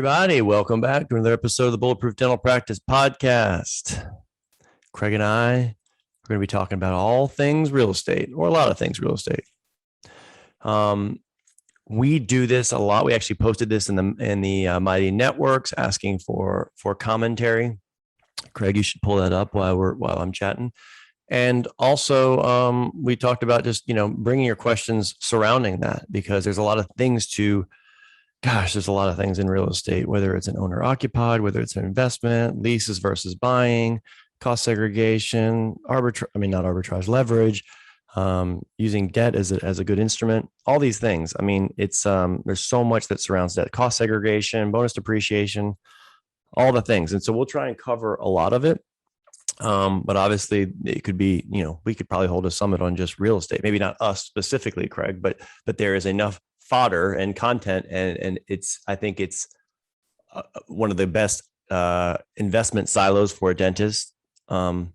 everybody. Welcome back to another episode of the Bulletproof Dental Practice Podcast. Craig and I are going to be talking about all things real estate, or a lot of things real estate. We do this a lot. We actually posted this in the Mighty Networks, asking for commentary. Craig, you should pull that up while I'm chatting. And also, we talked about just bringing your questions surrounding that, because there's a lot of things there's a lot of things in real estate, whether it's an owner occupied, whether it's an investment, leases versus buying, cost segregation, leverage, using debt as a good instrument, all these things. I mean, it's there's so much that surrounds that: cost segregation, bonus depreciation, all the things. And so we'll try and cover a lot of it. But obviously it could be, we could probably hold a summit on just real estate, maybe not us specifically, Craig, but there is enough fodder and content, and I think it's one of the best investment silos for a dentist, that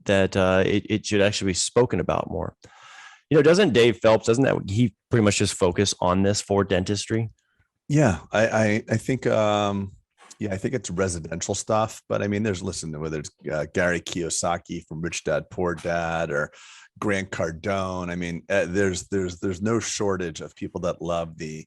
it should actually be spoken about more. Doesn't Dave Phelps, doesn't he pretty much just focus on this for dentistry? Yeah, I think I think it's residential stuff, but I mean, whether it's Gary Kiyosaki from Rich Dad Poor Dad or Grant Cardone. I mean, there's no shortage of people that love the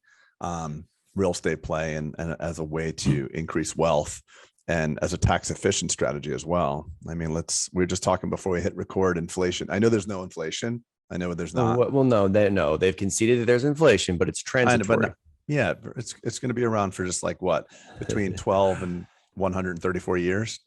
real estate play and as a way to increase wealth and as a tax efficient strategy as well. I mean, we were just talking before we hit record, inflation. I know there's no inflation. I know there's not. Well, no, they've conceded that there's inflation, but it's transitory. Yeah, it's going to be around for just between 12 and 134 years,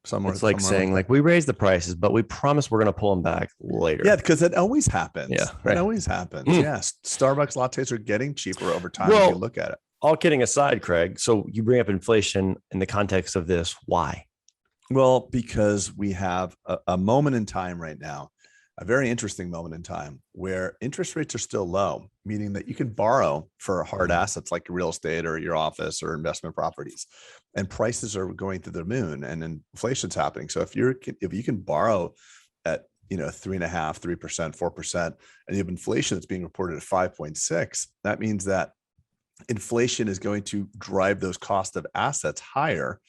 somewhere. It's like saying we raised the prices, but we promise we're going to pull them back later. Yeah, because it always happens. Yeah, right. It always happens. Yes, Starbucks lattes are getting cheaper over time. If you look at it. All kidding aside, Craig. So you bring up inflation in the context of this. Why? Well, because we have a moment in time right now, a very interesting moment in time where interest rates are still low, meaning that you can borrow for hard assets like real estate or your office or investment properties, and prices are going to the moon and inflation's happening. So if you can borrow at 3.5%, 3%, 4%, and you have inflation that's being reported at 5.6, that means that inflation is going to drive those cost of assets higher.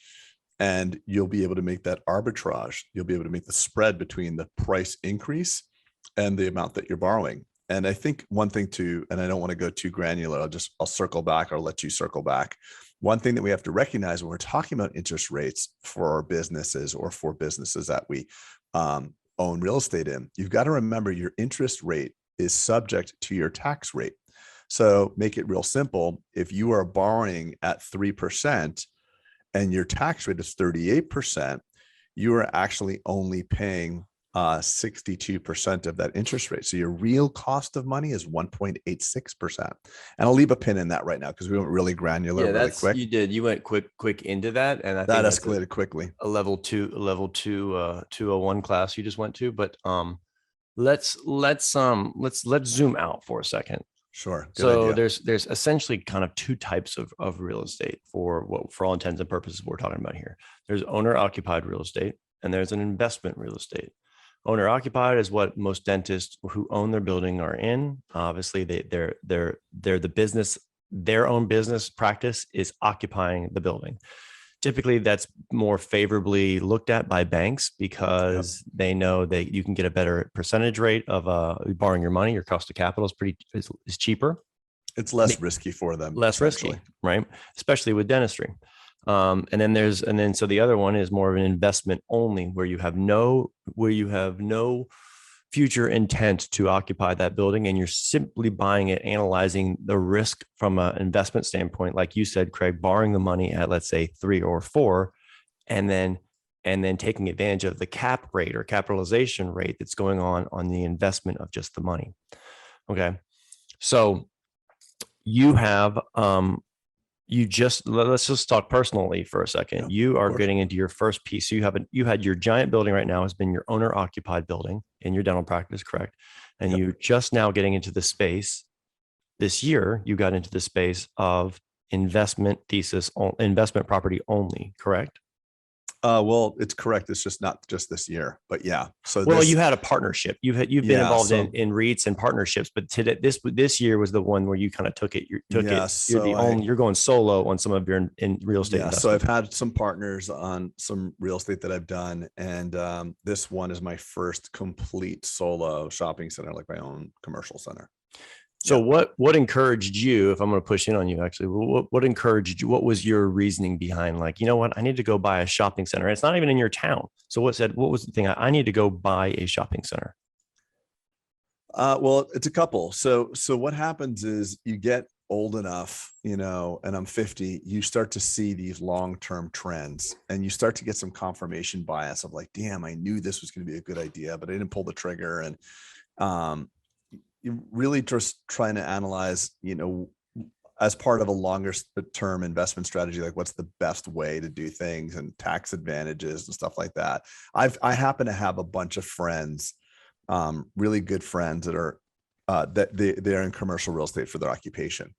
And you'll be able to make that arbitrage. You'll be able to make the spread between the price increase and the amount that you're borrowing. And I think one thing and I don't want to go too granular, I'll circle back, or let you circle back. One thing that we have to recognize when we're talking about interest rates for our businesses or for businesses that we own real estate in, you've got to remember your interest rate is subject to your tax rate. So make it real simple. If you are borrowing at 3%, and your tax rate is 38%, you are actually only paying 62% of that interest rate. So your real cost of money is 1.86%. And I'll leave a pin in that right now because we went really granular, really quick. You did. You went quick into that, and I think that escalated quickly. A level two 201 class you just went to, but let's zoom out for a second. Sure. So there's essentially kind of two types of real estate for all intents and purposes we're talking about here. There's owner occupied real estate, and there's an investment real estate. Owner occupied is what most dentists who own their building are in. Obviously, they're the business, their own business practice is occupying the building. Typically, that's more favorably looked at by banks because they know that you can get a better percentage rate of borrowing your money. Your cost of capital is cheaper. It's less risky for them. Less risky, right? Especially with dentistry. So the other one is more of an investment only, where you have no future intent to occupy that building, and you're simply buying it, analyzing the risk from an investment standpoint, like you said, Craig, borrowing the money at, let's say, 3 or 4, and then taking advantage of the cap rate or capitalization rate that's going on the investment of just the money. Okay, so you have let's just talk personally for a second. Yeah, you are getting into your first piece. So you had your giant building right now has been your owner occupied building in your dental practice, correct? And you're just now getting into the space. This year, you got into the space of investment property only, correct? Well, it's correct. It's just not just this year, but yeah. So Well, this, you had a partnership. You've been yeah. involved So in REITs and partnerships, but today this year was the one where you kind of took it. You took yeah. it. You're the So only. You're going solo on some of your in real estate yeah. So I've investments. had some partners on some real estate that I've done, and this one is my first complete solo shopping center, like my own commercial center. So Yeah. what encouraged you, if I'm going to push in on you actually, what encouraged you? What was your reasoning behind like, you know what, I need to go buy a shopping center. It's not even in your town. So what was the thing? I need to go buy a shopping center. Well, it's a couple. So what happens is you get old enough, and I'm 50, you start to see these long-term trends and you start to get some confirmation bias of like, damn, I knew this was going to be a good idea, but I didn't pull the trigger. And you really just trying to analyze, as part of a longer term investment strategy, like what's the best way to do things and tax advantages and stuff like that. I happen to have a bunch of friends, really good friends that are that they're in commercial real estate for their occupation.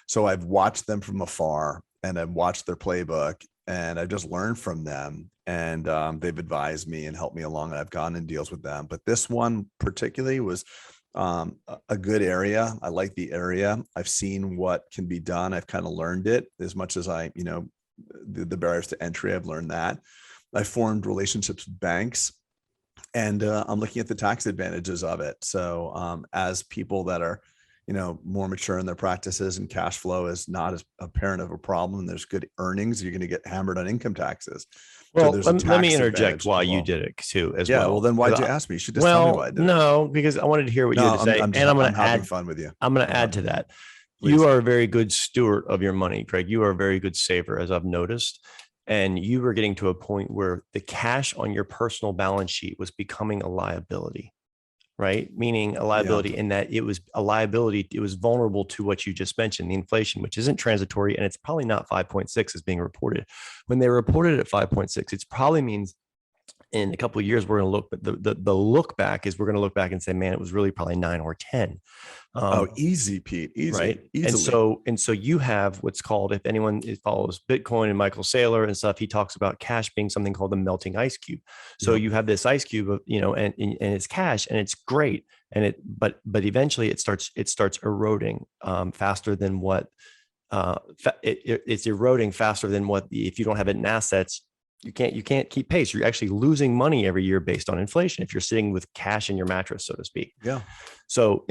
So I've watched them from afar and I've watched their playbook and I've just learned from them. And they've advised me and helped me along. And I've gone in deals with them. But this one particularly was a good area. I like the area. I've seen what can be done. I've kind of learned it as much as the barriers to entry. I've learned that. I formed relationships with banks, and I'm looking at the tax advantages of it. So as people that are, more mature in their practices and cash flow is not as apparent of a problem, and there's good earnings, you're going to get hammered on income taxes. So Well, there's a let me tax interject advantage why as you well. did it too, as Yeah. well. Well, then why'd you 'Cause ask me? You should just tell me why I did it. no, because I wanted to hear what you No, had to say, I'm just, and I'm having fun with you. I'm going to I'm add having to fun. that. You Please. are a very good steward of your money, Craig. You are a very good saver, as I've noticed. And you were getting to a point where the cash on your personal balance sheet was becoming a liability, right? Meaning a Yeah. liability in that it was a liability. It was vulnerable to what you just mentioned, the inflation, which isn't transitory. And it's probably not 5.6 as being reported. When they reported at 5.6, it probably means in a couple of years, we're going to look, but the look back is we're going to look back and say, man, it was really probably 9 or 10. Oh, easy, Pete. Easy. Right. Easily. And so you have what's called, if anyone follows Bitcoin and Michael Saylor and stuff, he talks about cash being something called the melting ice cube. So Yep. you have this ice cube of, and it's cash and it's great. And but eventually it starts eroding faster than what it's eroding faster than what if you don't have it in assets, you can't keep pace. You're actually losing money every year based on inflation if you're sitting with cash in your mattress, so to speak. Yeah. So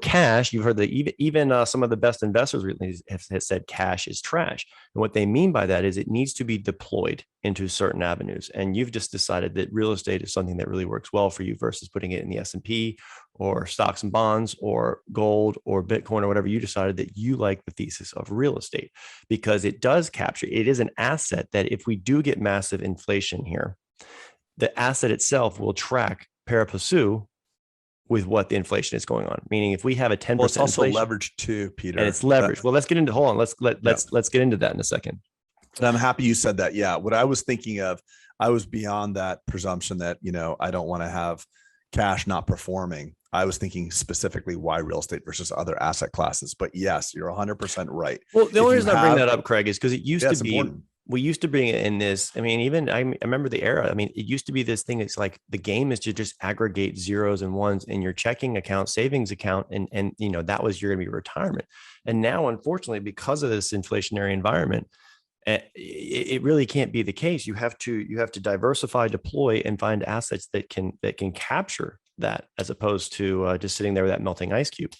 cash, you've heard that even some of the best investors recently have said cash is trash. And what they mean by that is it needs to be deployed into certain avenues. And you've just decided that real estate is something that really works well for you versus putting it in the S&P or stocks and bonds or gold or Bitcoin or whatever. You decided that you like the thesis of real estate because it does capture, it is an asset that if we do get massive inflation here, the asset itself will track pari passu with what the inflation is going on. Meaning if we have a 10% It's also inflation, leveraged too, Peter. and it's leveraged. Well, let's get into, hold on. Let's get into that in a second. And I'm happy you said that. Yeah. What I was thinking of, I was beyond that presumption that, I don't want to have cash not performing. I was thinking specifically why real estate versus other asset classes. But yes, you're 100% right. Well, the only reason I bring that up, Craig, is because it used to be, important. We used to bring it in this. I mean, even I remember the era. I mean, it used to be this thing. It's like the game is to just aggregate zeros and ones in your checking account, savings account, and that was your going to be retirement. And now, unfortunately, because of this inflationary environment, it really can't be the case. You have to diversify, deploy, and find assets that can capture that, as opposed to just sitting there with that melting ice cube.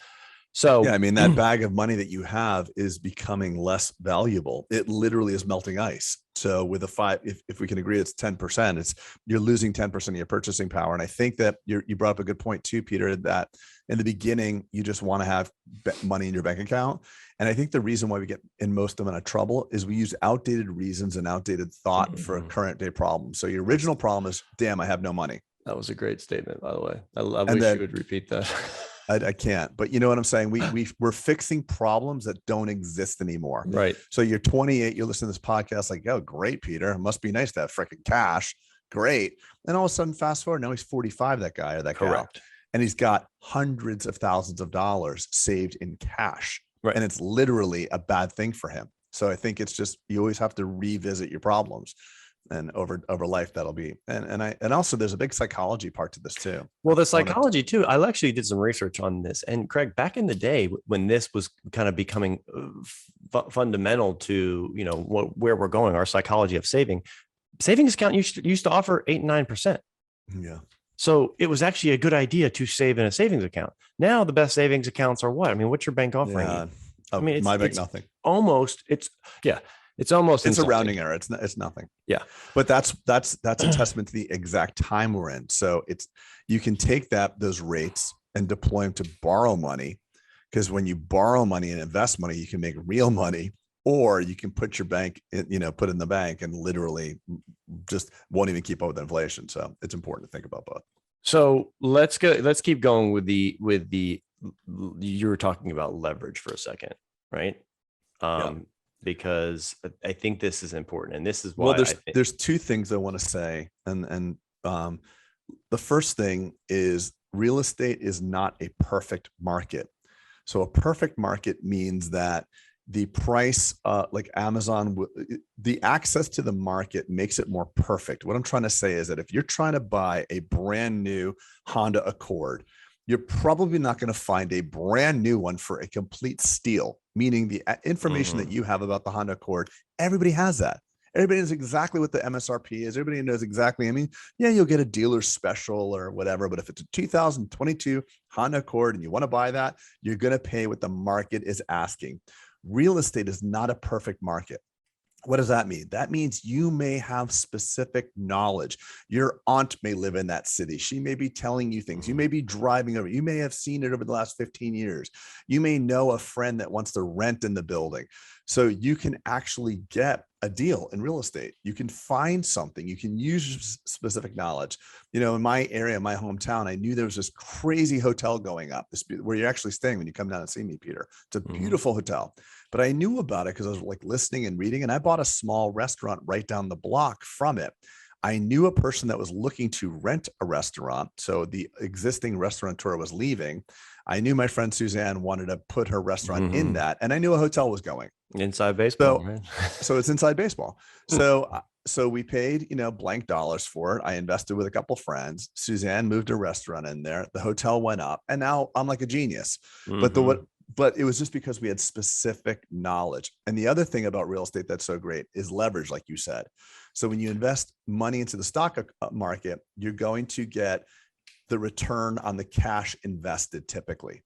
So yeah, I mean, that bag of money that you have is becoming less valuable. It literally is melting ice. So with a 5, if we can agree it's 10%, you're losing 10% of your purchasing power. And I think that you brought up a good point too, Peter, that in the beginning, you just want to have money in your bank account. And I think the reason why we get in most amount of trouble is we use outdated reasons and outdated thought for a current day problem. So your original problem is, damn, I have no money. That was a great statement, by the way. I wish you would repeat that. I can't, but you know what I'm saying? We're fixing problems that don't exist anymore. Right. So you're 28, you're listening to this podcast like, oh, great, Peter. It must be nice to have freaking cash. Great. And all of a sudden, fast forward, now he's 45, that guy or that Correct. guy. And he's got hundreds of thousands of dollars saved in cash. Right. And it's literally a bad thing for him. So I think it's just, you always have to revisit your problems. and over life, that'll be, and also there's a big psychology part to this too. Well, the psychology too. I actually did some research on this, and Craig, back in the day when this was kind of becoming fundamental to where we're going, our psychology of savings account used to offer 8 and 9%. Yeah. So it was actually a good idea to save in a savings account. Now the best savings accounts are what? I mean, what's your bank offering you? I mean, my bank, nothing. It's almost it's a rounding error. It's nothing. Yeah. But that's a testament to the exact time we're in. So you can take those rates and deploy them to borrow money, because when you borrow money and invest money, you can make real money, or you can put your bank, put in the bank and literally just won't even keep up with inflation. So it's important to think about both. So let's keep going with the you were talking about leverage for a second, right? Because I think this is important, and this is why there's two things I want to say. And the first thing is real estate is not a perfect market. So a perfect market means that the price, like Amazon, the access to the market makes it more perfect. What I'm trying to say is that if you're trying to buy a brand new Honda Accord, you're probably not going to find a brand new one for a complete steal, meaning the information that you have about the Honda Accord, everybody has that. Everybody knows exactly what the MSRP is. Everybody knows exactly. I mean, yeah, you'll get a dealer special or whatever, but if it's a 2022 Honda Accord and you want to buy that, you're going to pay what the market is asking. Real estate is not a perfect market. What does that mean? That means you may have specific knowledge. Your aunt may live in that city. She may be telling you things. You may be driving over. You may have seen it over the last 15 years. You may know a friend that wants to rent in the building. So you can actually get a deal in real estate. You can find something. You can use specific knowledge. In my area, my hometown, I knew there was this crazy hotel going up, where you're actually staying when you come down and see me, Peter. It's a beautiful hotel. But I knew about it because I was like listening and reading, and I bought a small restaurant right down the block from it. I knew a person that was looking to rent a restaurant. So the existing restaurateur was leaving. I knew my friend Suzanne wanted to put her restaurant in that, and I knew a hotel was going. Inside baseball, right? So it's inside baseball. So we paid, blank dollars for it. I invested with a couple friends. Suzanne moved a restaurant in there. The hotel went up, and now I'm like a genius. But it was just because we had specific knowledge. And the other thing about real estate that's so great is leverage, like you said. So when you invest money into the stock market, you're going to get the return on the cash invested typically.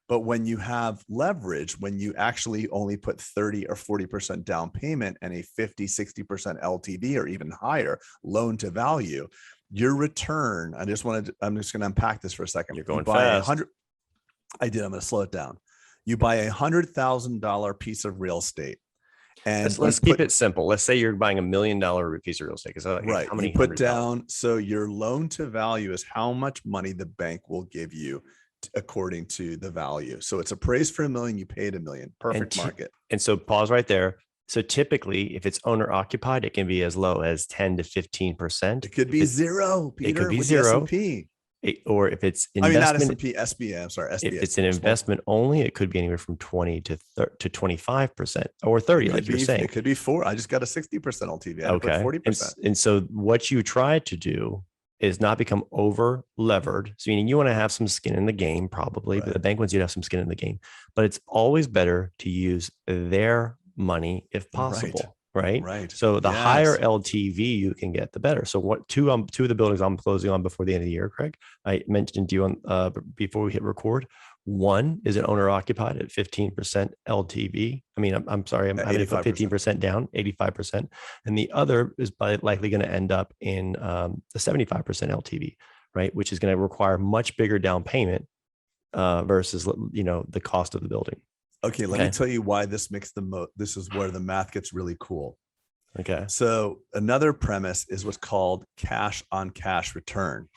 But when you have leverage, when you actually only put 30 or 40% down payment and a 50, 60% LTV or even higher loan to value, your return, I'm just going to unpack this for a second. You're going fast. I'm going to slow it down. You buy a $100,000 piece of real estate. And let's keep it simple. Let's say you're buying $1 million piece of real estate. Right. How many you put down? So your loan to value is how much money the bank will give you according to the value. So it's appraised for $1 million. You paid $1 million. Perfect market. And so pause right there. So typically, if it's owner occupied, it can be as low as 10 to 15%. It could be zero, Peter. It could be zero. S&P. Or if it's investment, not S&P, SBA. I'm sorry, SBA. If it's an investment only, it could be anywhere from 20 to 25% or 30, like you're saying. It could be 4. I just got a 60% LTV. Okay, 40%. And so what you try to do is not become over levered. So meaning you want to have some skin in the game, probably, but the bank wants you to have some skin in the game. But it's always better to use their money if possible. Right. So the higher LTV you can get, the better. So what two of the buildings I'm closing on before the end of the year, Craig, I mentioned to you on before we hit record. One is an owner occupied at 15% LTV. I mean, I'm sorry, I'm having to put 15% down, 85%. And the other is likely going to end up in the 75% LTV, right? Which is going to require much bigger down payment versus, the cost of the building. Okay, let me tell you why this makes this is where the math gets really cool. Okay. So another premise is what's called cash on cash return.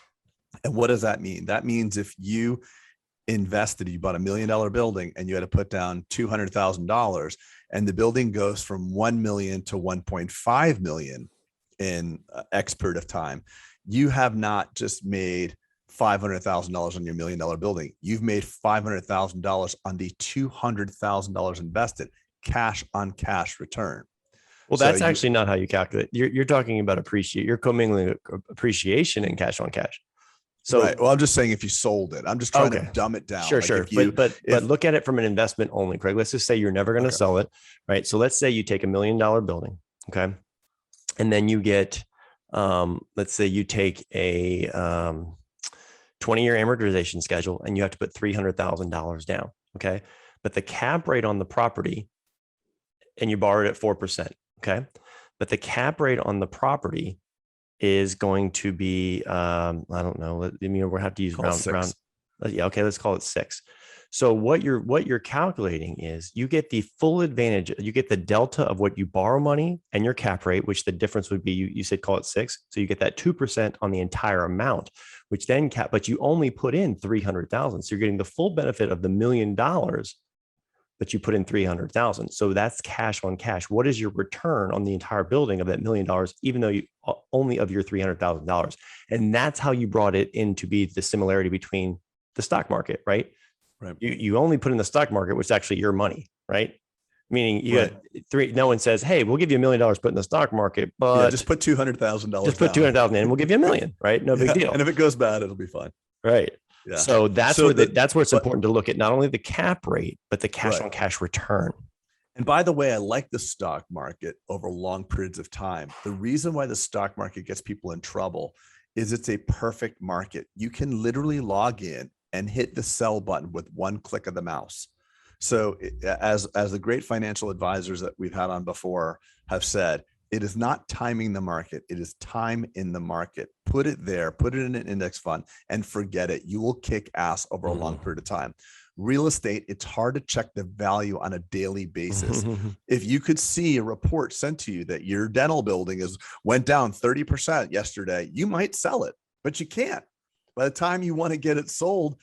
And what does that mean? That means if you you bought $1 million building and you had to put down $200,000 and the building goes from 1 million to 1.5 million in X period of time, you have not just made $500,000 on your $1 million building. You've made $500,000 on the $200,000 invested, cash on cash return. Well, that's actually not how you calculate. You're talking about appreciate. You're commingling appreciation and cash on cash. So, right. Well, I'm just saying if you sold it, I'm just trying to dumb it down. Sure, Like sure. if you, But look at it from an investment only, Craig. Let's just say you're never going to sell it, right? So let's say you take $1 million building, okay, and then you get, let's say you take a 20-year amortization schedule, and you have to put $300,000 down, okay. But the cap rate on the property, and you borrowed at 4%, okay. But the cap rate on the property is going to be, I don't know. I mean, we'll have to use round. Yeah, okay, let's call it 6. So what you're calculating is you get the full advantage. You get the delta of what you borrow money and your cap rate, which the difference would be, you said call it 6. So you get that 2% on the entire amount, which then but you only put in 300,000. So you're getting the full benefit of the $1 million, but you put in 300,000. So that's cash on cash. What is your return on the entire building of that $1 million, even though you only of your $300,000? And that's how you brought it in to be the similarity between the stock market, right? Right. You only put in the stock market, which is actually your money, right? Meaning you got three. No one says, "Hey, we'll give you $1 million put in the stock market," but just put $200,000. Just put 200,000 in, and we'll give you $1 million, right? No big deal. And if it goes bad, it'll be fine. Right. Yeah. So that's where it's important to look at not only the cap rate, but the cash on cash return. And by the way, I like the stock market over long periods of time. The reason why the stock market gets people in trouble is it's a perfect market. You can literally log in and hit the sell button with one click of the mouse. So as the great financial advisors that we've had on before have said, it is not timing the market. It is time in the market. Put it there, put it in an index fund and forget it. You will kick ass over a long period of time. Real estate, it's hard to check the value on a daily basis. If you could see a report sent to you that your dental building went down 30% yesterday, you might sell it, but you can't. By the time you want to get it sold,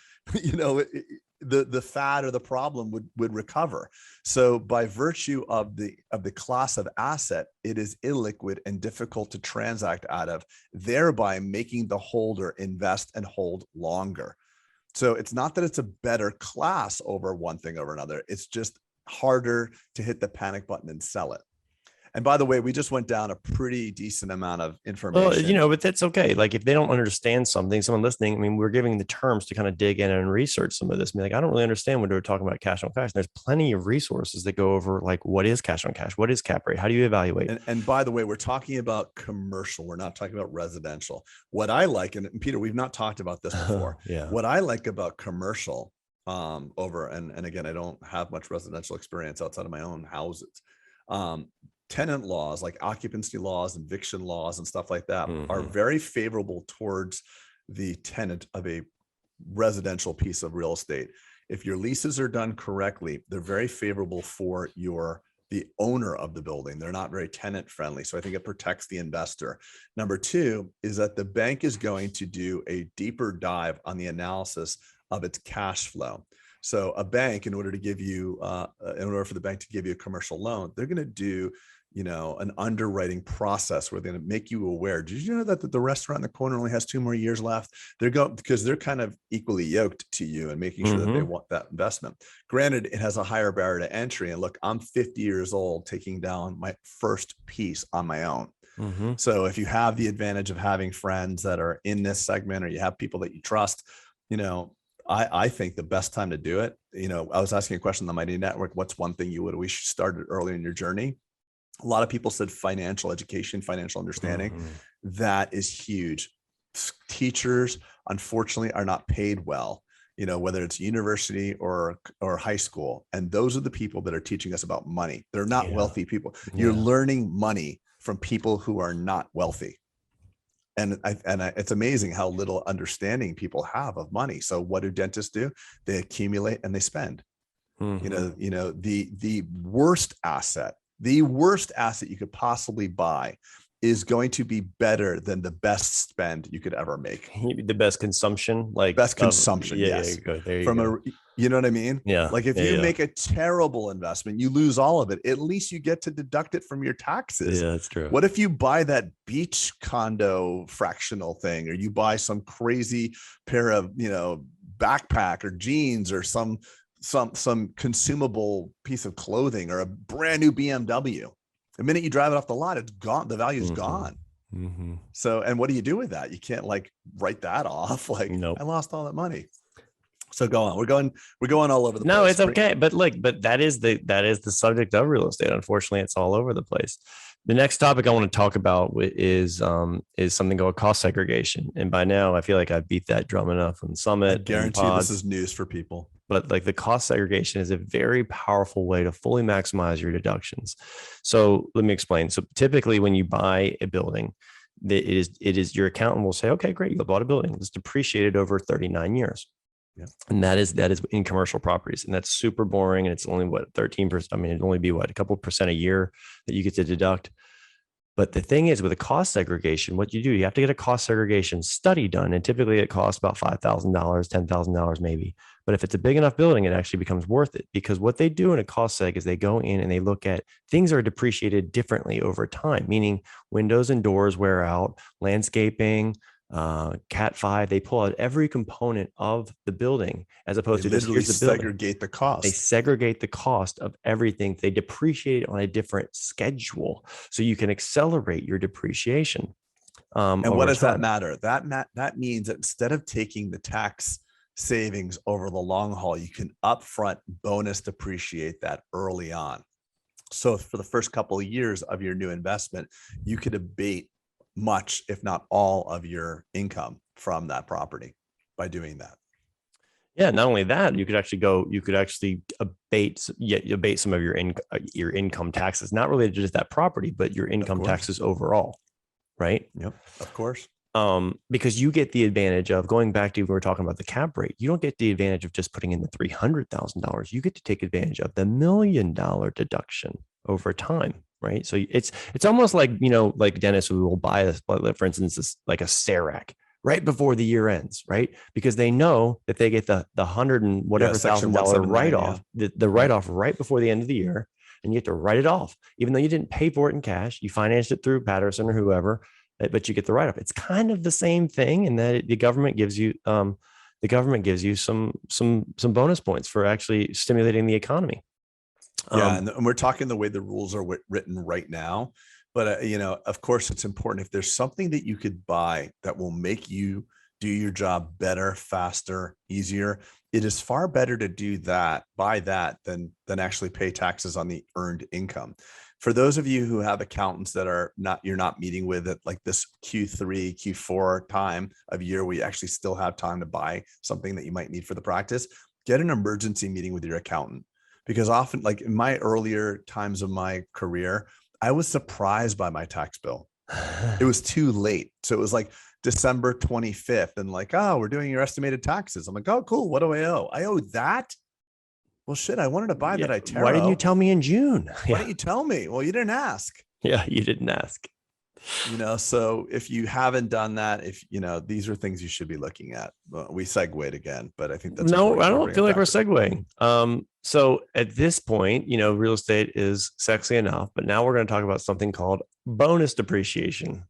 the fad or the problem would recover. So by virtue of the class of asset, it is illiquid and difficult to transact out of, thereby making the holder invest and hold longer. So it's not that it's a better class over one thing over another. It's just harder to hit the panic button and sell it. And by the way, we just went down a pretty decent amount of information. Well, but that's okay. Like if they don't understand something, someone listening, I mean, we're giving the terms to kind of dig in and research some of this. I mean, like, I don't really understand when we're talking about cash on cash. There's plenty of resources that go over like, what is cash on cash? What is cap rate? How do you evaluate? And by the way, we're talking about commercial. We're not talking about residential. What I like, and Peter, we've not talked about this before. What I like about commercial and again, I don't have much residential experience outside of my own houses. Tenant laws like occupancy laws, eviction laws, and stuff like that are very favorable towards the tenant of a residential piece of real estate. If your leases are done correctly, they're very favorable for the owner of the building. They're not very tenant friendly. So I think it protects the investor. Number two is that the bank is going to do a deeper dive on the analysis of its cash flow. So a bank, in order for the bank to give you a commercial loan, they're going to do an underwriting process where they're going to make you aware. Did you know that the restaurant in the corner only has 2 more years left? Because they're kind of equally yoked to you and making sure that they want that investment. Granted, it has a higher barrier to entry. And look, I'm 50 years old taking down my first piece on my own. So if you have the advantage of having friends that are in this segment, or you have people that you trust, I think the best time to do it, I was asking a question on the Mighty Network. What's one thing you would wish you started early in your journey? A lot of people said financial education, financial understanding. That is huge. Teachers, unfortunately, are not paid well, whether it's university or high school. And those are the people that are teaching us about money. They're not wealthy people. You're learning money from people who are not wealthy. And it's amazing how little understanding people have of money. So what do dentists do? They accumulate and they spend. The worst asset you could possibly buy is going to be better than the best spend you could ever make. The best consumption, yes. There you go. You know what I mean? Yeah. Like if you make a terrible investment, you lose all of it. At least you get to deduct it from your taxes. Yeah, that's true. What if you buy that beach condo fractional thing, or you buy some crazy pair of, backpack or jeans or some consumable piece of clothing or a brand new BMW? The minute you drive it off the lot, it's gone. The value is gone. So, and what do you do with that? You can't like write that off. Like, Nope. I lost all that money. So go on. We're going all over the place. No, it's okay. But that is the subject of real estate. Unfortunately, it's all over the place. The next topic I want to talk about is something called cost segregation. And by now, I feel like I beat that drum enough on Summit. I guarantee this is news for people. But like the cost segregation is a very powerful way to fully maximize your deductions. So let me explain. So typically when you buy a building, it is your accountant will say, okay, great, you bought a building. It's depreciated over 39 years. Yeah. And that is in commercial properties. And that's super boring. And it's only 13%. I mean, it'd only be a couple percent a year that you get to deduct. But the thing is with a cost segregation, what you do, you have to get a cost segregation study done. And typically it costs about $5,000, $10,000 maybe. But if it's a big enough building, it actually becomes worth it, because what they do in a cost seg is they go in and they look at things are depreciated differently over time, meaning windows and doors wear out, landscaping, Cat 5, they pull out every component of the building as opposed to just here's the building. Segregate the cost. They segregate the cost of everything. They depreciate it on a different schedule, so you can accelerate your depreciation. And what does that matter? That means that instead of taking the tax savings over the long haul, you can upfront bonus depreciate that early on. So for the first couple of years of your new investment, you could abate much, if not all, of your income from that property by doing that. Yeah, not only that, you could actually abate some of your income taxes, not related to just that property, but your income taxes overall, right? Yep, of course. Because you get the advantage of going back to, we were talking about the cap rate. You don't get the advantage of just putting in the $300,000. You get to take advantage of the $1 million deduction over time. Right. So it's almost like, like Dennis, who will buy for instance, like a Serac right before the year ends, right? Because they know that they get the $100 and whatever $1,000 write-off, the write-off right before the end of the year. And you get to write it off, even though you didn't pay for it in cash. You financed it through Patterson or whoever, but you get the write-off. It's kind of the same thing in that the government gives you some bonus points for actually stimulating the economy. Yeah, and we're talking the way the rules are written right now. But, of course, it's important. If there's something that you could buy that will make you do your job better, faster, easier, it is far better to buy that than actually pay taxes on the earned income. For those of you who have accountants that you're not meeting with at like this Q3, Q4 time of year, where you actually still have time to buy something that you might need for the practice, get an emergency meeting with your accountant. Because often, like in my earlier times of my career, I was surprised by my tax bill. It was too late. So it was like December 25th and like, oh, we're doing your estimated taxes. I'm like, oh, cool. What do I owe? I owe that? Well, shit, I wanted to buy that Itero. Why didn't you tell me in June? Why didn't you tell me? Well, you didn't ask. Yeah, you didn't ask. So if you haven't done that, these are things you should be looking at. We segued again, but I think that's no, I don't feel like we're segueing. So at this point, real estate is sexy enough, but now we're going to talk about something called bonus depreciation,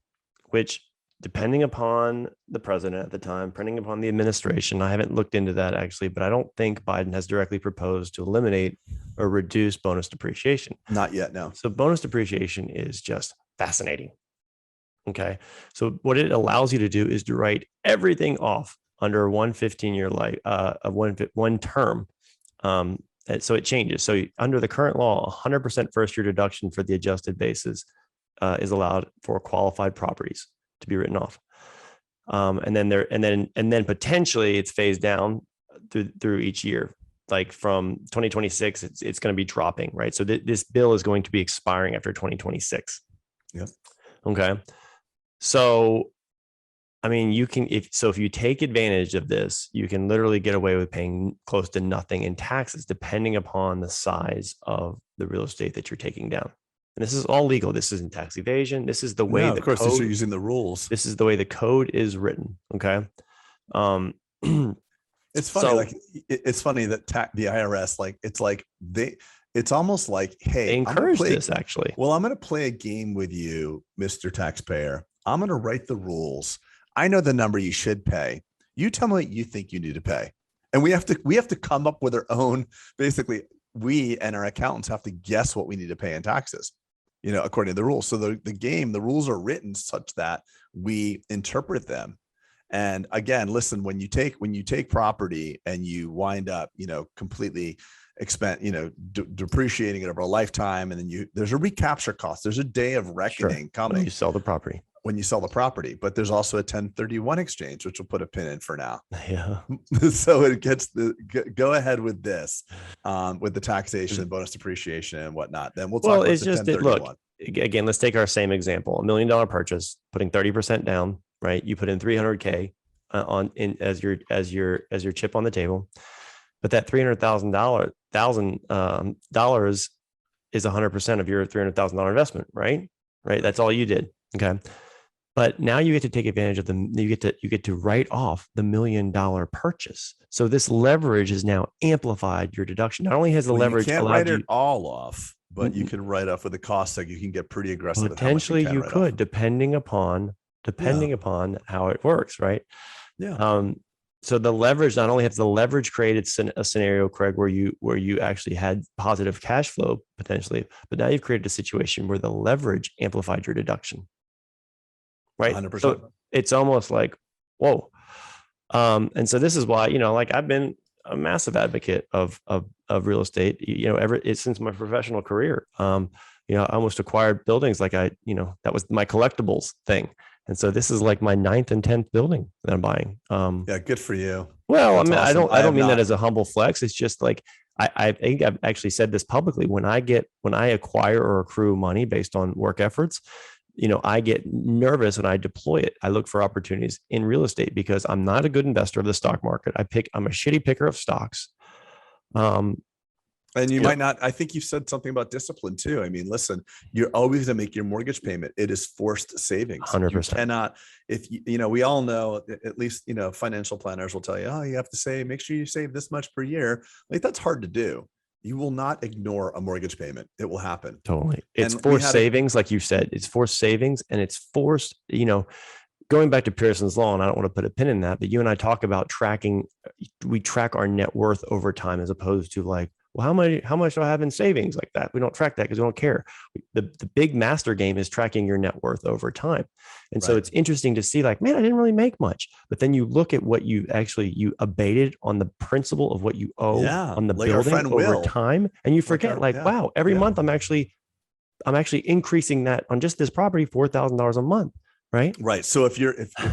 which, depending upon the president at the time, depending upon the administration, I haven't looked into that actually, but I don't think Biden has directly proposed to eliminate or reduce bonus depreciation. Not yet, no. So bonus depreciation is just fascinating. Okay. So what it allows you to do is to write everything off under one 15-year life, one term. So it changes. So under the current law, 100% first year deduction for the adjusted basis is allowed for qualified properties to be written off. And then potentially it's phased down through each year. Like from 2026, it's going to be dropping, right? So this bill is going to be expiring after 2026. Yep. Okay. So, I mean, if you take advantage of this, you can literally get away with paying close to nothing in taxes, depending upon the size of the real estate that you're taking down. And this is all legal. This isn't tax evasion. This is the way of course, these are using the rules. This is the way the code is written. Okay. It's funny. It's funny that the IRS, it's almost like, hey, they encourage this actually. Well, I'm going to play a game with you, Mr. Taxpayer. I'm going to write the rules. I know the number you should pay. You tell me what you think you need to pay. And we have to come up with our own, basically, we and our accountants have to guess what we need to pay in taxes. according to the rules. So the rules are written such that we interpret them. And again, listen, when you take property and you wind up, completely depreciating it over a lifetime, and then there's a recapture cost. There's a day of reckoning coming. When you sell the property. But there's also a 1031 exchange, which we'll put a pin in for now. Yeah. So it gets go ahead with this, with the taxation, bonus depreciation and whatnot. Then we'll talk about it's the just 1031. Look, again, let's take our same example, $1 million purchase, putting 30% down, right? You put in 300K as your chip on the table, but that $300,000 is 100% of your $300,000 investment, right? Right. That's all you did. Okay. But now you get to take advantage of you get to write off the $1 million purchase. So this leverage has now amplified your deduction. Not only has the leverage you can't allowed write you it all off, but you can write off with the cost tag. You can get pretty aggressive. Potentially you could, depending upon how it works, right? Yeah. So the leverage, not only has the leverage created a scenario, Craig, where you actually had positive cash flow potentially, but now you've created a situation where the leverage amplified your deduction. Right. 100%. So it's almost like, whoa. And so this is why, I've been a massive advocate of real estate, since my professional career. I almost acquired buildings that was my collectibles thing. And so this is like my 9th and 10th building that I'm buying. Yeah, good for you. Well, That's awesome. I don't mean that as a humble flex. It's just like, I think I've actually said this publicly. When I acquire or accrue money based on work efforts, I get nervous when I deploy it. I look for opportunities in real estate because I'm not a good investor of the stock market. I'm a shitty picker of stocks. And you might not, I think you said something about discipline too. I mean, listen, you're always going to make your mortgage payment. It is forced savings. 100%. You cannot, we all know, at least, financial planners will tell you, oh, you have to make sure you save this much per year. Like, that's hard to do. You will not ignore a mortgage payment. It will happen. Totally. It's forced savings. Like you said, it's forced savings, and it's forced, going back to Pearson's Law, and I don't want to put a pin in that, but you and I talk about we track our net worth over time, as opposed to like, well, how much do I have in savings like that? We don't track that because we don't care. The big master game is tracking your net worth over time. And so it's interesting to see like, man, I didn't really make much. But then you look at what you abated on the principal of what you owe on the building over time. And you forget wow, every month I'm actually increasing that on just this property, $4,000 a month. Right. Right. So if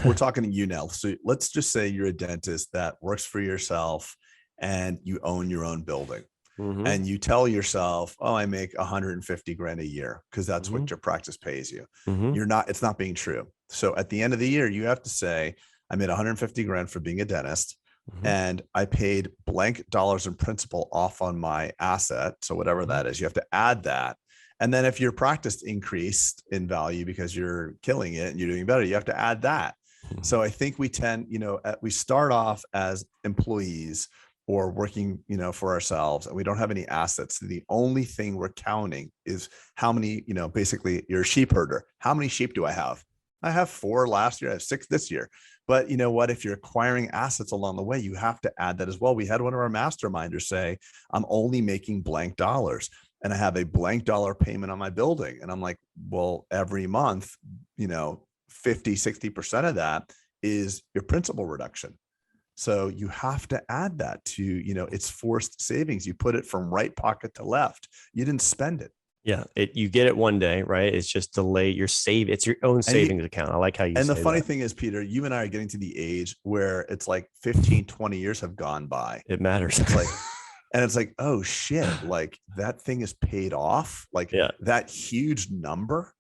we're talking to you now, so let's just say you're a dentist that works for yourself and you own your own building. Mm-hmm. And you tell yourself, oh, I make 150 grand a year because that's what your practice pays you. Mm-hmm. It's not being true. So at the end of the year, you have to say, I made 150 grand for being a dentist, and I paid blank dollars in principal off on my asset. So whatever that is, you have to add that. And then if your practice increased in value because you're killing it and you're doing better, you have to add that. So I think we we start off as employees or working, for ourselves, and we don't have any assets. The only thing we're counting is how many, basically you're a sheep herder. How many sheep do I have? I have 4 last year. I have 6 this year. But you know what? If you're acquiring assets along the way, you have to add that as well. We had one of our masterminders say, I'm only making blank dollars and I have a blank dollar payment on my building. And I'm like, well, every month, 50, 60% of that is your principal reduction. So you have to add that to, it's forced savings. You put it from right pocket to left. You didn't spend it. Yeah. You get it one day, right? It's just delay your save. It's your own savings account. I like how you say that. And the funny thing is, Peter, you and I are getting to the age where it's like 15, 20 years have gone by. It matters. It's like, oh shit, like that thing is paid off. Like that huge number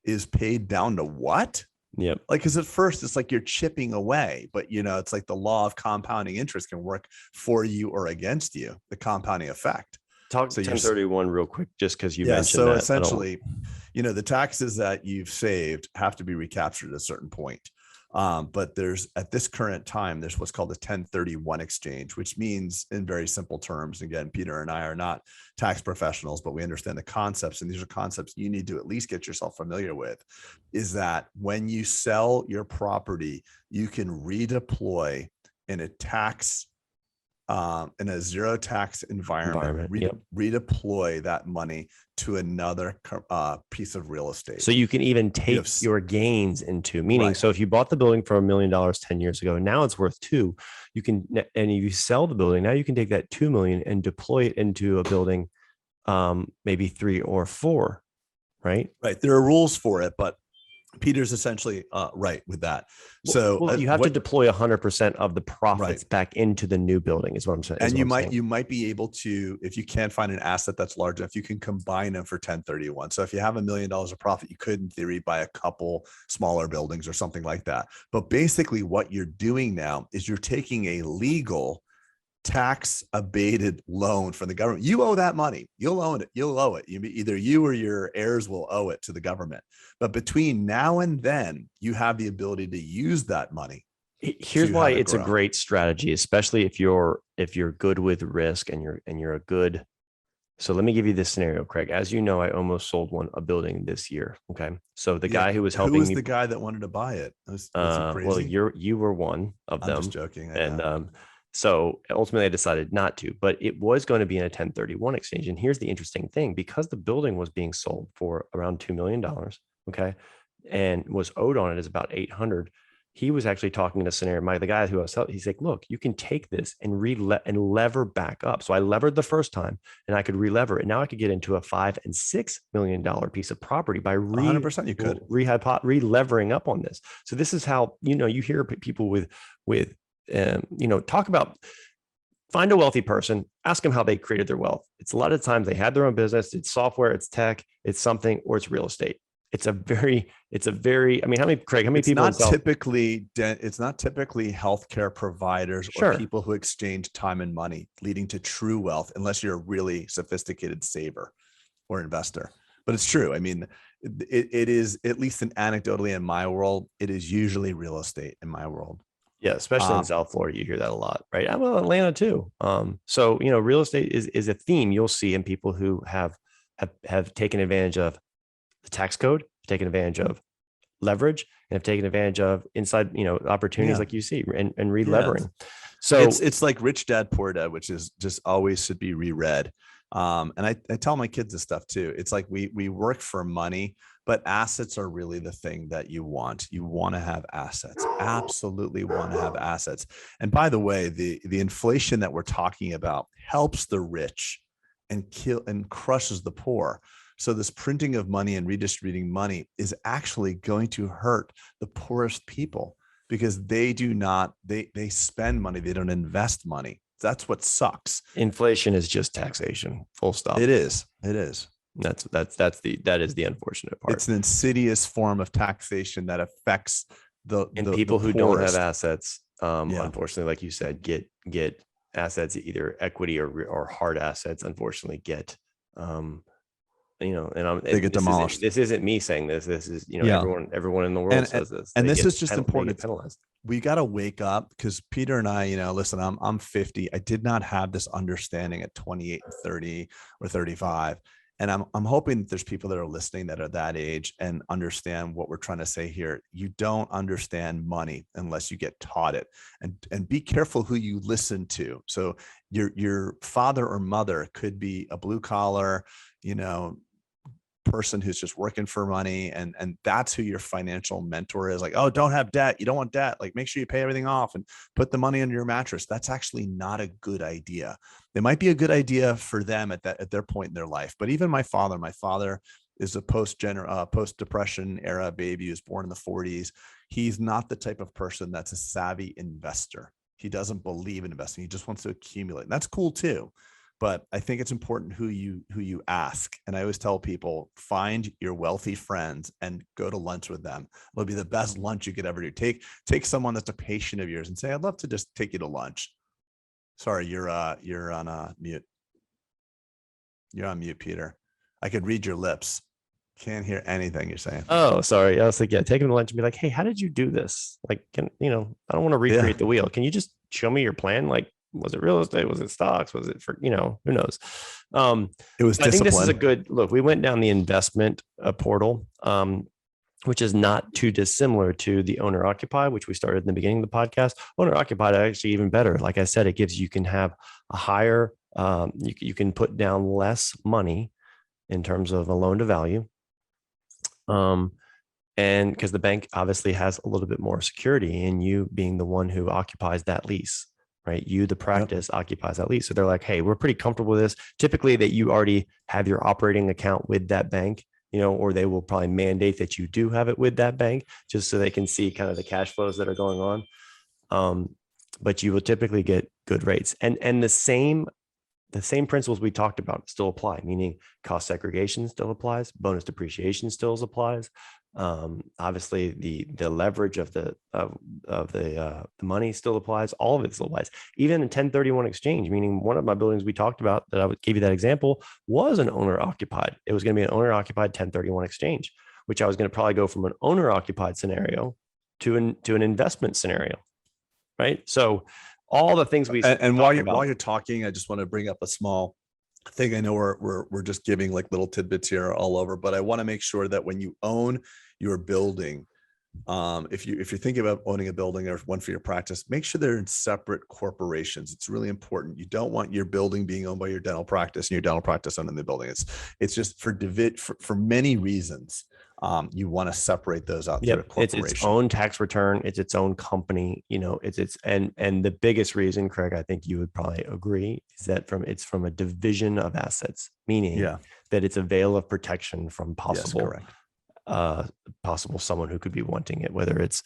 is paid down to what? Yep. Like, cause at first it's like you're chipping away, but it's like the law of compounding interest can work for you or against you, the compounding effect. Talk to 1031 real quick, just cause you mentioned that. So essentially, the taxes that you've saved have to be recaptured at a certain point. But at this current time, there's what's called a 1031 exchange, which means in very simple terms, again, Peter and I are not tax professionals, but we understand the concepts, and these are concepts you need to at least get yourself familiar with, is that when you sell your property, you can redeploy in a tax in a zero tax environment, Yep. redeploy that money to another piece of real estate. So you can even take your gains into, meaning, Right. so if you bought the building for $1 million 10 years ago, now it's worth 2, you can, and if you sell the building, now you can take that 2 million and deploy it into a building, maybe 3 or 4, right? Right. There are rules for it, but Peter's essentially right with that. So you have to deploy 100% of the profits back into the new building is what I'm saying. And you might be able to, if you can't find an asset that's large enough, you can combine them for 1031. So if you have $1 million of profit, you could in theory buy a couple smaller buildings or something like that. But basically what you're doing now is you're taking a legal tax abated loan from the government. You owe that money. You'll own it. You'll owe it. Either you or your heirs will owe it to the government. But between now and then, you have the ability to use that money. Here's why it's a great strategy, especially if you're good with risk and you're a good. So let me give you this scenario, Craig. As you know, I almost sold a building this year. Okay. So the guy who was helping me, the guy that wanted to buy it? Was he crazy? Well, you were one of them. I'm just joking. And so ultimately I decided not to, but it was going to be in a 1031 exchange. And here's the interesting thing, because the building was being sold for around $2 million. Okay. And was owed on it is about 800. He was actually talking in a scenario. The guy who I was helping, he's like, look, you can take this and lever back up. So I levered the first time and I could relever it. Now I could get into a $5 and $6 million piece of property by 100% you could relevering up on this. So this is how, you hear people with talk about, find a wealthy person, ask them how they created their wealth. It's a lot of times they had their own business. It's software, it's tech, it's something, or it's real estate. It's a very, I mean, how many people? It's not typically healthcare providers or people who exchange time and money, leading to true wealth, unless you're a really sophisticated saver or investor. But it's true. I mean, it is, at least anecdotally in my world, it is usually real estate in my world. Yeah, especially in South Florida, you hear that a lot, right? I'm in Atlanta too. So real estate is a theme you'll see in people who have taken advantage of the tax code, taken advantage of leverage, and have taken advantage of inside opportunities like you see and relevering. Yeah. So it's like Rich Dad Poor Dad, which is just always should be reread. And I tell my kids this stuff too. It's like we work for money, but assets are really the thing that you want. You want to have assets. Absolutely want to have assets. And by the way, the inflation that we're talking about helps the rich and crushes the poor. So this printing of money and redistributing money is actually going to hurt the poorest people, because they spend money, they don't invest money. That's what sucks. Inflation is just taxation, full stop. It is. That is the unfortunate part. It's an insidious form of taxation that affects the people who don't have assets. Yeah. Unfortunately, like you said, get assets, either equity or hard assets. Unfortunately, get they get demolished. This isn't me saying this. This is everyone in the world says this. And this is just important. We got to wake up, because Peter and I, listen, I'm 50. I did not have this understanding at 28 and 30 or 35. And I'm hoping that there's people that are listening that are that age and understand what we're trying to say here. You don't understand money unless you get taught it, and be careful who you listen to. So your father or mother could be a blue collar, person who's just working for money, and that's who your financial mentor is. Like, oh, don't have debt. You don't want debt. Like, make sure you pay everything off and put the money under your mattress. That's actually not a good idea. It might be a good idea for them at their point in their life. But even my father is a post-depression era baby. He was born in the 40s. He's not the type of person that's a savvy investor. He doesn't believe in investing. He just wants to accumulate. And that's cool too. But I think it's important who you ask. And I always tell people, find your wealthy friends and go to lunch with them. It'll be the best lunch you could ever do. Take someone that's a patient of yours and say, I'd love to just take you to lunch. Sorry, you're on mute. You're on mute, Peter. I could read your lips. Can't hear anything you're saying. Oh, sorry. I was like, take him to lunch and be like, hey, how did you do this? Like, I don't want to recreate the wheel. Can you just show me your plan? Like, was it real estate? Was it stocks? Was it for, who knows? It was discipline. I think this is a good look. We went down the investment portal. which is not too dissimilar to the owner occupied, which we started in the beginning of the podcast. Owner occupied are actually even better. Like I said, it gives, you can have a higher, you can put down less money in terms of a loan to value. And because the bank obviously has a little bit more security in you being the one who occupies that lease, right? You, the practice, occupies that lease. So they're like, hey, we're pretty comfortable with this. Typically that you already have your operating account with that bank, or they will probably mandate that you do have it with that bank just so they can see kind of the cash flows that are going on. But you will typically get good rates, and the same principles we talked about still apply, meaning cost segregation still applies, bonus depreciation still applies. Obviously the leverage of the money still applies. All of it still applies. Even a 1031 exchange, meaning one of my buildings we talked about that I would give you that example was an owner occupied. It was going to be an owner occupied 1031 exchange, which I was going to probably go from an owner occupied scenario to an investment scenario. Right. So all the things we and while you're talking, I just want to bring up a small thing. I know we're just giving like little tidbits here all over, but I want to make sure that when you own your building, if you're thinking about owning a building or one for your practice, make sure they're in separate corporations. It's really important. You don't want your building being owned by your dental practice and your dental practice owning the building. It's just for many reasons. You want to separate those out. Yep. It's its own tax return. It's its own company. And the biggest reason, Craig, I think you would probably agree, is that it's from a division of assets, meaning that it's a veil of protection from possible, possible someone who could be wanting it, whether it's,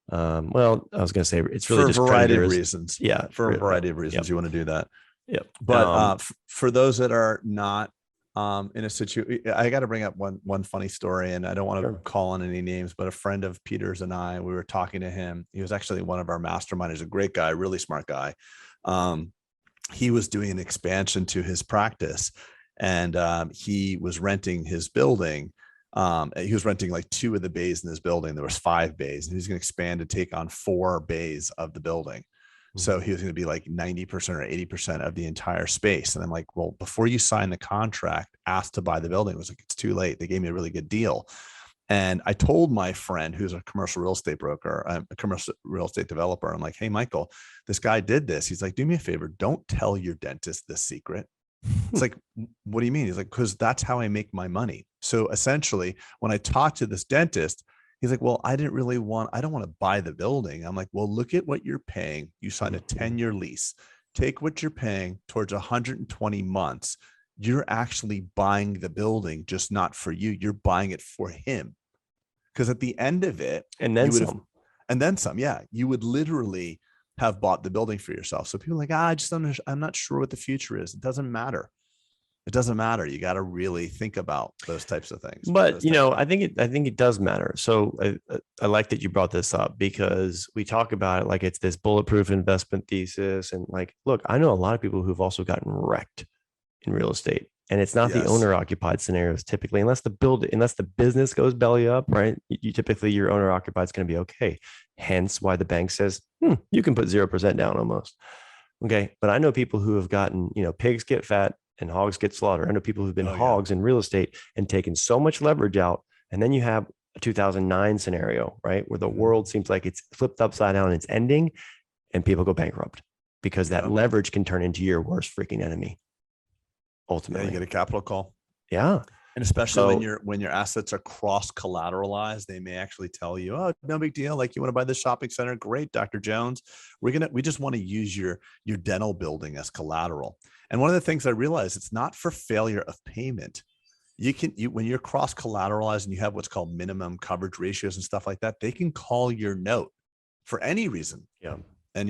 well, I was going to say it's really for a variety of reasons. Yeah. For a variety of reasons, you want to do that. Yep. But for those that are not in a situation, I got to bring up one funny story, and I don't want to call on any names, but a friend of Peter's and we were talking to him. He was actually one of our masterminders, a great guy, really smart guy. He was doing an expansion to his practice, and he was renting his building. He was renting like 2 of the bays in this building. There was 5 bays, and he was going to expand to take on 4 bays of the building. So he was going to be like 90% or 80% of the entire space. And I'm like, well, before you sign the contract, ask to buy the building. It was like, it's too late. They gave me a really good deal. And I told my friend, who's a commercial real estate broker, a commercial real estate developer, I'm like, hey, Michael, this guy did this. He's like, do me a favor. Don't tell your dentist this secret. It's like, what do you mean? He's like, because that's how I make my money. So essentially, when I talked to this dentist, he's like, well, I don't want to buy the building. I'm like, well, look at what you're paying. You signed a 10-year lease. Take what you're paying towards 120 months. You're actually buying the building, just not for you. You're buying it for him. Because at the end of it, and then some. Yeah, you would literally have bought the building for yourself. So people are like, I'm not sure what the future is. It doesn't matter. It doesn't matter. You got to really think about those types of things. But I think it does matter. So I like that you brought this up, because we talk about it like it's this bulletproof investment thesis. And like, look, I know a lot of people who've also gotten wrecked in real estate, and it's not the owner occupied scenarios typically, unless the business goes belly up, right? You typically, your owner occupied is going to be okay. Hence why the bank says, you can put 0% down almost. Okay. But I know people who have gotten, pigs get fat and hogs get slaughtered. I know people who've been hogs in real estate and taken so much leverage out. And then you have a 2009 scenario, right? Where the world seems like it's flipped upside down and it's ending, and people go bankrupt because that leverage can turn into your worst freaking enemy. Ultimately, you get a capital call. Yeah. And especially when your assets are cross collateralized, they may actually tell you, oh, no big deal. Like, you want to buy this shopping center? Great, Dr. Jones. We just want to use your dental building as collateral. And one of the things I realized, it's not for failure of payment. When you're cross collateralized and you have what's called minimum coverage ratios and stuff like that, they can call your note for any reason. Yeah. And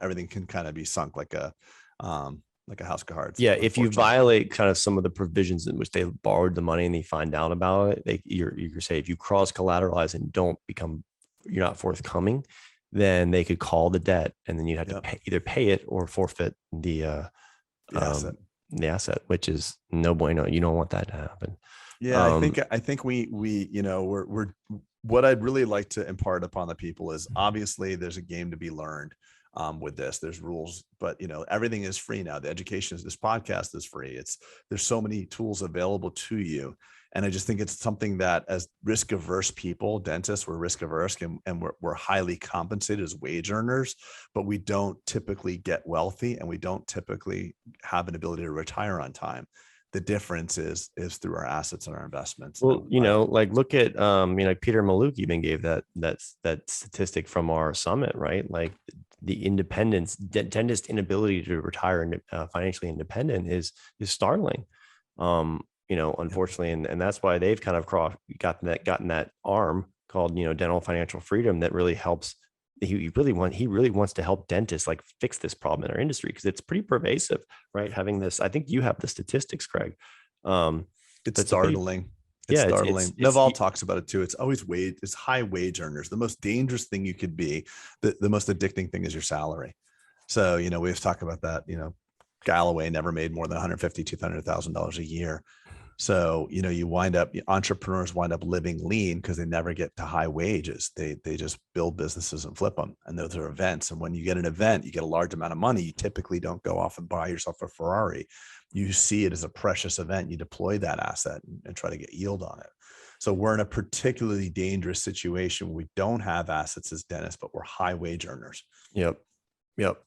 everything can kind of be sunk like a house of cards. Yeah. If you violate kind of some of the provisions in which they borrowed the money and they find out about it, you can say, if you cross collateralize and you're not forthcoming, then they could call the debt, and then you have to either pay it or forfeit the asset, which is no bueno. You don't want that to happen. Yeah. I think we're what I'd really like to impart upon the people is, obviously there's a game to be learned. With this, there's rules, but everything is free now. The education, this podcast is free. There's so many tools available to you. And I just think it's something that as risk averse people, dentists, we're risk averse and we're highly compensated as wage earners, but we don't typically get wealthy and we don't typically have an ability to retire on time. The difference is through our assets and our investments. Well, like look at like Peter Maluk even gave that statistic from our summit, right? Like the independence, dentist inability to retire and financially independent is startling. Unfortunately, and that's why they've kind of gotten that arm called dental financial freedom that really helps. He really wants to help dentists like fix this problem in our industry because it's pretty pervasive, right? Having this, I think you have the statistics, Craig. It's startling. It's startling. Naval talks about it too. It's always it's high wage earners. The most dangerous thing you could be, the most addicting thing is your salary. So, we've talked about that, Galloway never made more than $150,000, $200,000 a year. So, entrepreneurs wind up living lean because they never get to high wages. They just build businesses and flip them. And those are events. And when you get an event, you get a large amount of money. You typically don't go off and buy yourself a Ferrari. You see it as a precious event. You deploy that asset and try to get yield on it. So we're in a particularly dangerous situation. We don't have assets as dentists, but we're high wage earners. Yep.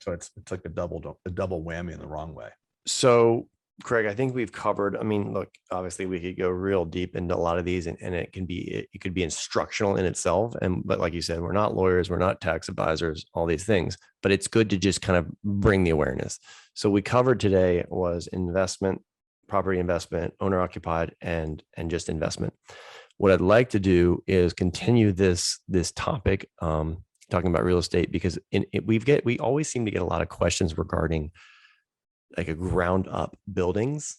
So it's like a double whammy in the wrong way. So Craig, I think we've covered, look, obviously we could go real deep into a lot of these and it could be instructional in itself. But like you said, we're not lawyers, we're not tax advisors, all these things, but it's good to just kind of bring the awareness. So we covered today was investment, property investment, owner occupied, and just investment. What I'd like to do is continue this topic, talking about real estate, because we always seem to get a lot of questions regarding like a ground up buildings,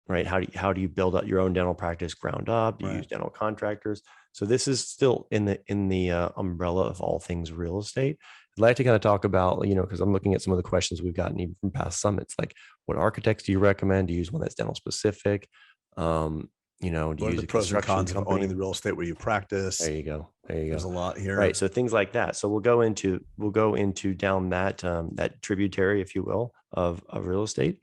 right? How do you build up your own dental practice ground up? Do you use dental contractors? So this is still in the umbrella of all things real estate. I'd like to kind of talk about, because I'm looking at some of the questions we've gotten even from past summits, like what architects do you recommend? Do you use one that's dental specific? Do you use the pros and cons of owning the real estate where you practice? There you go. There's a lot here. Right. So things like that. So we'll go into down that tributary, if you will, of real estate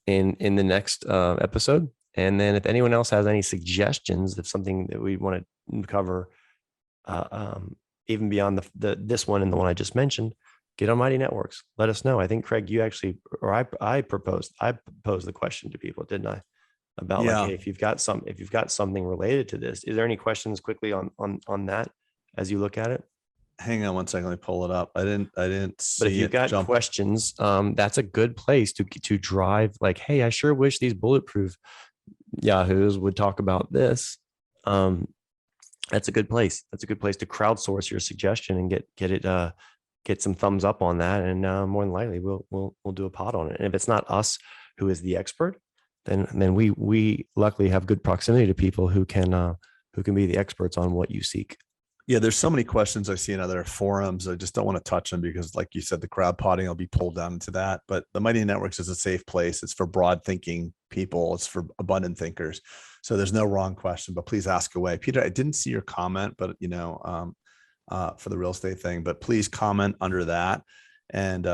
in the next episode. And then if anyone else has any suggestions of something that we want to cover, even beyond this one and the one I just mentioned, get on Mighty Networks. Let us know. I think Craig, you actually, or I posed the question to people, didn't I? About like, hey, if you've got something related to this, is there any questions quickly on that as you look at it? Hang on one second. Let me pull it up. I didn't see. But if you've got questions, that's a good place to drive. Like, hey, I sure wish these Bulletproof yahoos would talk about this. That's a good place. That's a good place to crowdsource your suggestion and get some thumbs up on that. And more than likely, we'll do a pod on it. And if it's not us who is the expert, then we luckily have good proximity to people who can be the experts on what you seek. Yeah, there's so many questions I see in other forums. I just don't want to touch them because, like you said, the crowd potting will be pulled down into that. But the Mighty Networks is a safe place. It's for broad thinking people. It's for abundant thinkers. So there's no wrong question, but please ask away. Peter, I didn't see your comment, but for the real estate thing, but please comment under that. And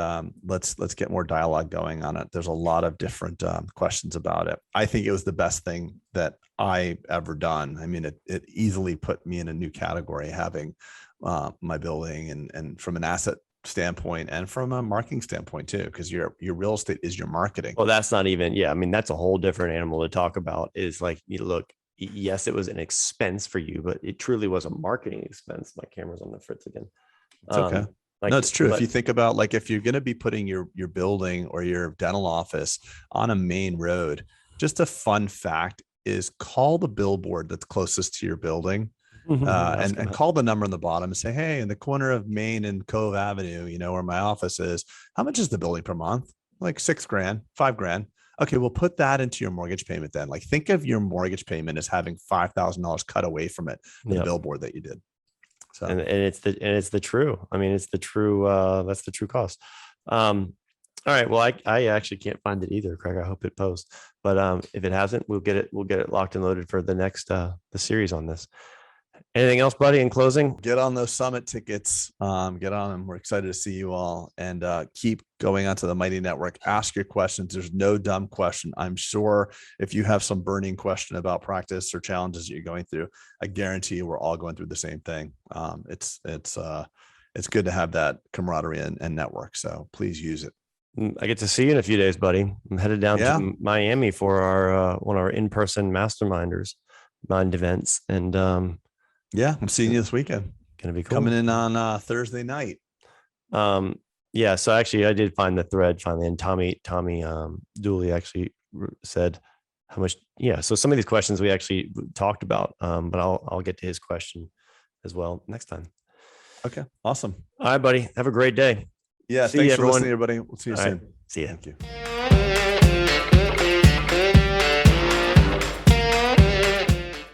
let's get more dialogue going on it. There's a lot of different questions about it. I think it was the best thing that I ever done. I mean, it easily put me in a new category, having my building and from an asset standpoint and from a marketing standpoint too, because your real estate is your marketing. Well, that's not even, that's a whole different animal to talk about. Is like, look, yes, it was an expense for you, but it truly was a marketing expense. My camera's on the fritz again. It's okay. No, it's true. If you think about, like, if you're going to be putting your building or your dental office on a main road, just a fun fact is call the billboard that's closest to your building and call the number on the bottom and say, hey, in the corner of Main and Cove Avenue, where my office is, how much is the building per month? Like $6,000, $5,000. Okay, we'll put that into your mortgage payment then. Like, think of your mortgage payment as having $5,000 cut away from it, the billboard that you did. So. And it's the true. I mean, it's the true. That's the true cost. All right. Well, I actually can't find it either, Craig. I hope it posts. But if it hasn't, we'll get it locked and loaded for the next the series on this. Anything else, buddy, in closing? Get on those summit tickets. Get on them. We're excited to see you all, and keep going onto the Mighty Network. Ask your questions. There's no dumb question. I'm sure if you have some burning question about practice or challenges that you're going through, I guarantee you we're all going through the same thing. It's good to have that camaraderie and network. So please use it. I get to see you in a few days, buddy. I'm headed down to Miami for our one of our in-person mind events, and I'm seeing you this weekend. Gonna be cool. Coming in on Thursday night. Yeah. So actually, I did find the thread finally, and Tommy Dooley actually said how much. Yeah. So some of these questions we actually talked about, but I'll get to his question as well next time. Okay. Awesome. All right, buddy. Have a great day. Yeah. See thanks you, for everyone. listening, everybody. We'll see you All soon. right. See ya. Thank you.